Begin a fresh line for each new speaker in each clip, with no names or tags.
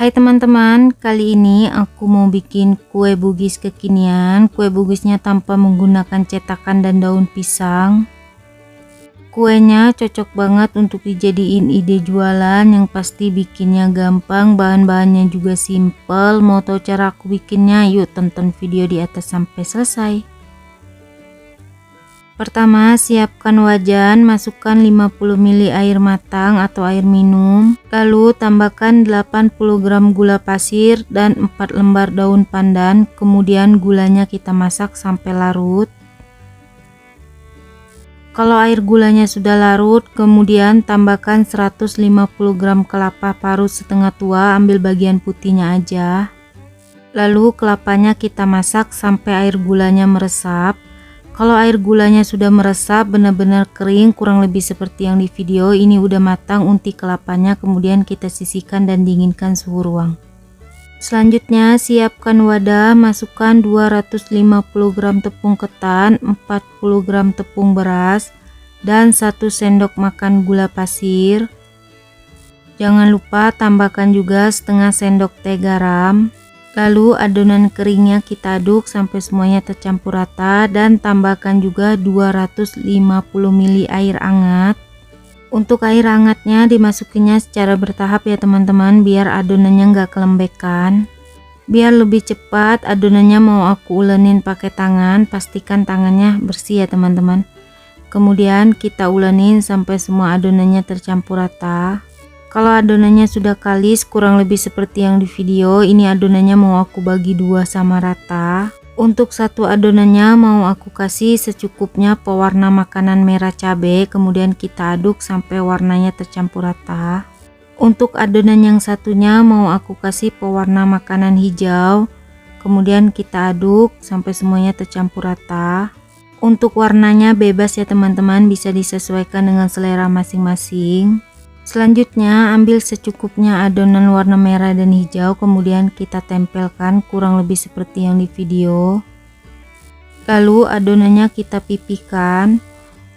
Hai teman-teman, kali ini aku mau bikin kue bugis kekinian. Kue bugisnya tanpa menggunakan cetakan dan daun pisang. Kuenya cocok banget untuk dijadiin ide jualan, yang pasti bikinnya gampang, bahan-bahannya juga simple. Mau tahu cara aku bikinnya? Yuk tonton video di atas sampai selesai. Pertama, siapkan wajan, masukkan 50 ml air matang atau air minum. Lalu tambahkan 80 gram gula pasir dan 4 lembar daun pandan. Kemudian gulanya kita masak sampai larut. Kalau air gulanya sudah larut, kemudian tambahkan 150 gram kelapa parut setengah tua, ambil bagian putihnya aja. Lalu kelapanya kita masak sampai air gulanya meresap. Kalau air gulanya sudah meresap benar-benar kering, kurang lebih seperti yang di video, ini udah matang unti kelapanya, kemudian kita sisihkan dan dinginkan suhu ruang. Selanjutnya siapkan wadah, masukkan 250 gram tepung ketan, 40 gram tepung beras, dan 1 sendok makan gula pasir. Jangan lupa tambahkan juga setengah sendok teh garam. Lalu adonan keringnya kita aduk sampai semuanya tercampur rata, dan tambahkan juga 250 ml air hangat. Untuk air hangatnya dimasukinya secara bertahap ya teman-teman, biar adonannya nggak kelembekan. Biar lebih cepat adonannya mau aku ulenin pakai tangan, pastikan tangannya bersih ya teman-teman. Kemudian kita ulenin sampai semua adonannya tercampur rata. Kalau adonannya sudah kalis kurang lebih seperti yang di video, ini adonannya mau aku bagi dua sama rata. Untuk satu adonannya mau aku kasih secukupnya pewarna makanan merah cabai, kemudian kita aduk sampai warnanya tercampur rata. Untuk adonan yang satunya mau aku kasih pewarna makanan hijau, kemudian kita aduk sampai semuanya tercampur rata. Untuk warnanya bebas ya teman-teman, bisa disesuaikan dengan selera masing-masing. Selanjutnya ambil secukupnya adonan warna merah dan hijau, kemudian kita tempelkan kurang lebih seperti yang di video. Lalu adonannya kita pipihkan,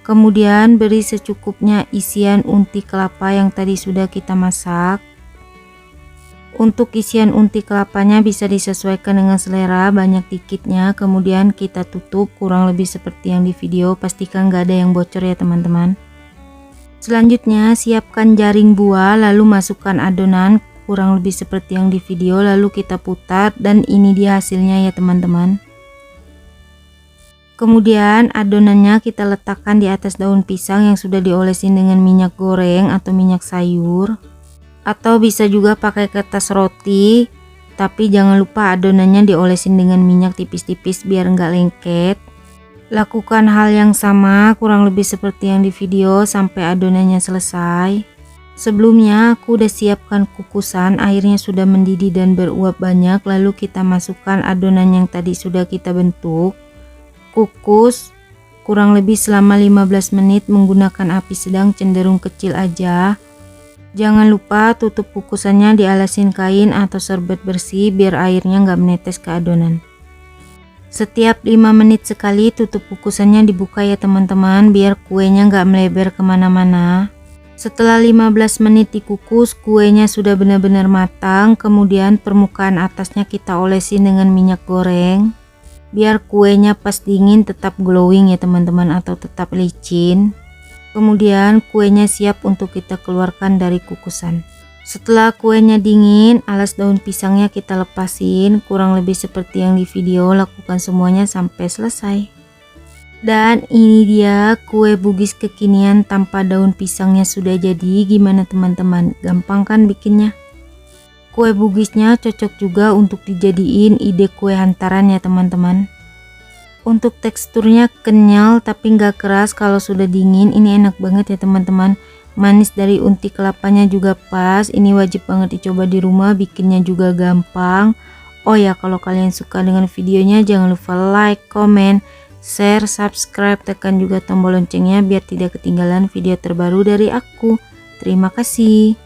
kemudian beri secukupnya isian unti kelapa yang tadi sudah kita masak. Untuk isian unti kelapanya bisa disesuaikan dengan selera, banyak dikitnya, kemudian kita tutup kurang lebih seperti yang di video, pastikan gak ada yang bocor ya teman-teman. Selanjutnya siapkan jaring buah, lalu masukkan adonan kurang lebih seperti yang di video, lalu kita putar, dan ini dia hasilnya ya teman-teman. Kemudian adonannya kita letakkan di atas daun pisang yang sudah diolesin dengan minyak goreng atau minyak sayur, atau bisa juga pakai kertas roti, tapi jangan lupa adonannya diolesin dengan minyak tipis-tipis biar enggak lengket. Lakukan hal yang sama kurang lebih seperti yang di video sampai adonannya selesai. Sebelumnya aku udah siapkan kukusan, airnya sudah mendidih dan beruap banyak, lalu kita masukkan adonan yang tadi sudah kita bentuk. Kukus kurang lebih selama 15 menit menggunakan api sedang cenderung kecil aja. Jangan lupa tutup kukusannya dialasin kain atau serbet bersih biar airnya nggak menetes ke adonan. Setiap 5 menit sekali tutup kukusannya dibuka ya teman-teman, biar kuenya nggak melebar kemana-mana. Setelah 15 menit dikukus, kuenya sudah benar-benar matang. Kemudian permukaan atasnya kita olesin dengan minyak goreng, biar kuenya pas dingin tetap glowing ya teman-teman, atau tetap licin. Kemudian kuenya siap untuk kita keluarkan dari kukusan. Setelah kuenya dingin, alas daun pisangnya kita lepasin, kurang lebih seperti yang di video, lakukan semuanya sampai selesai. Dan ini dia kue bugis kekinian tanpa daun pisangnya sudah jadi. Gimana teman-teman, gampang kan bikinnya? Kue bugisnya cocok juga untuk dijadiin ide kue hantaran ya teman-teman. Untuk teksturnya kenyal tapi nggak keras, kalau sudah dingin ini enak banget ya teman-teman. Manis dari unti kelapanya juga pas, ini wajib banget dicoba di rumah, bikinnya juga gampang. Oh ya, kalau kalian suka dengan videonya jangan lupa like, comment, share, subscribe, tekan juga tombol loncengnya biar tidak ketinggalan video terbaru dari aku. Terima kasih.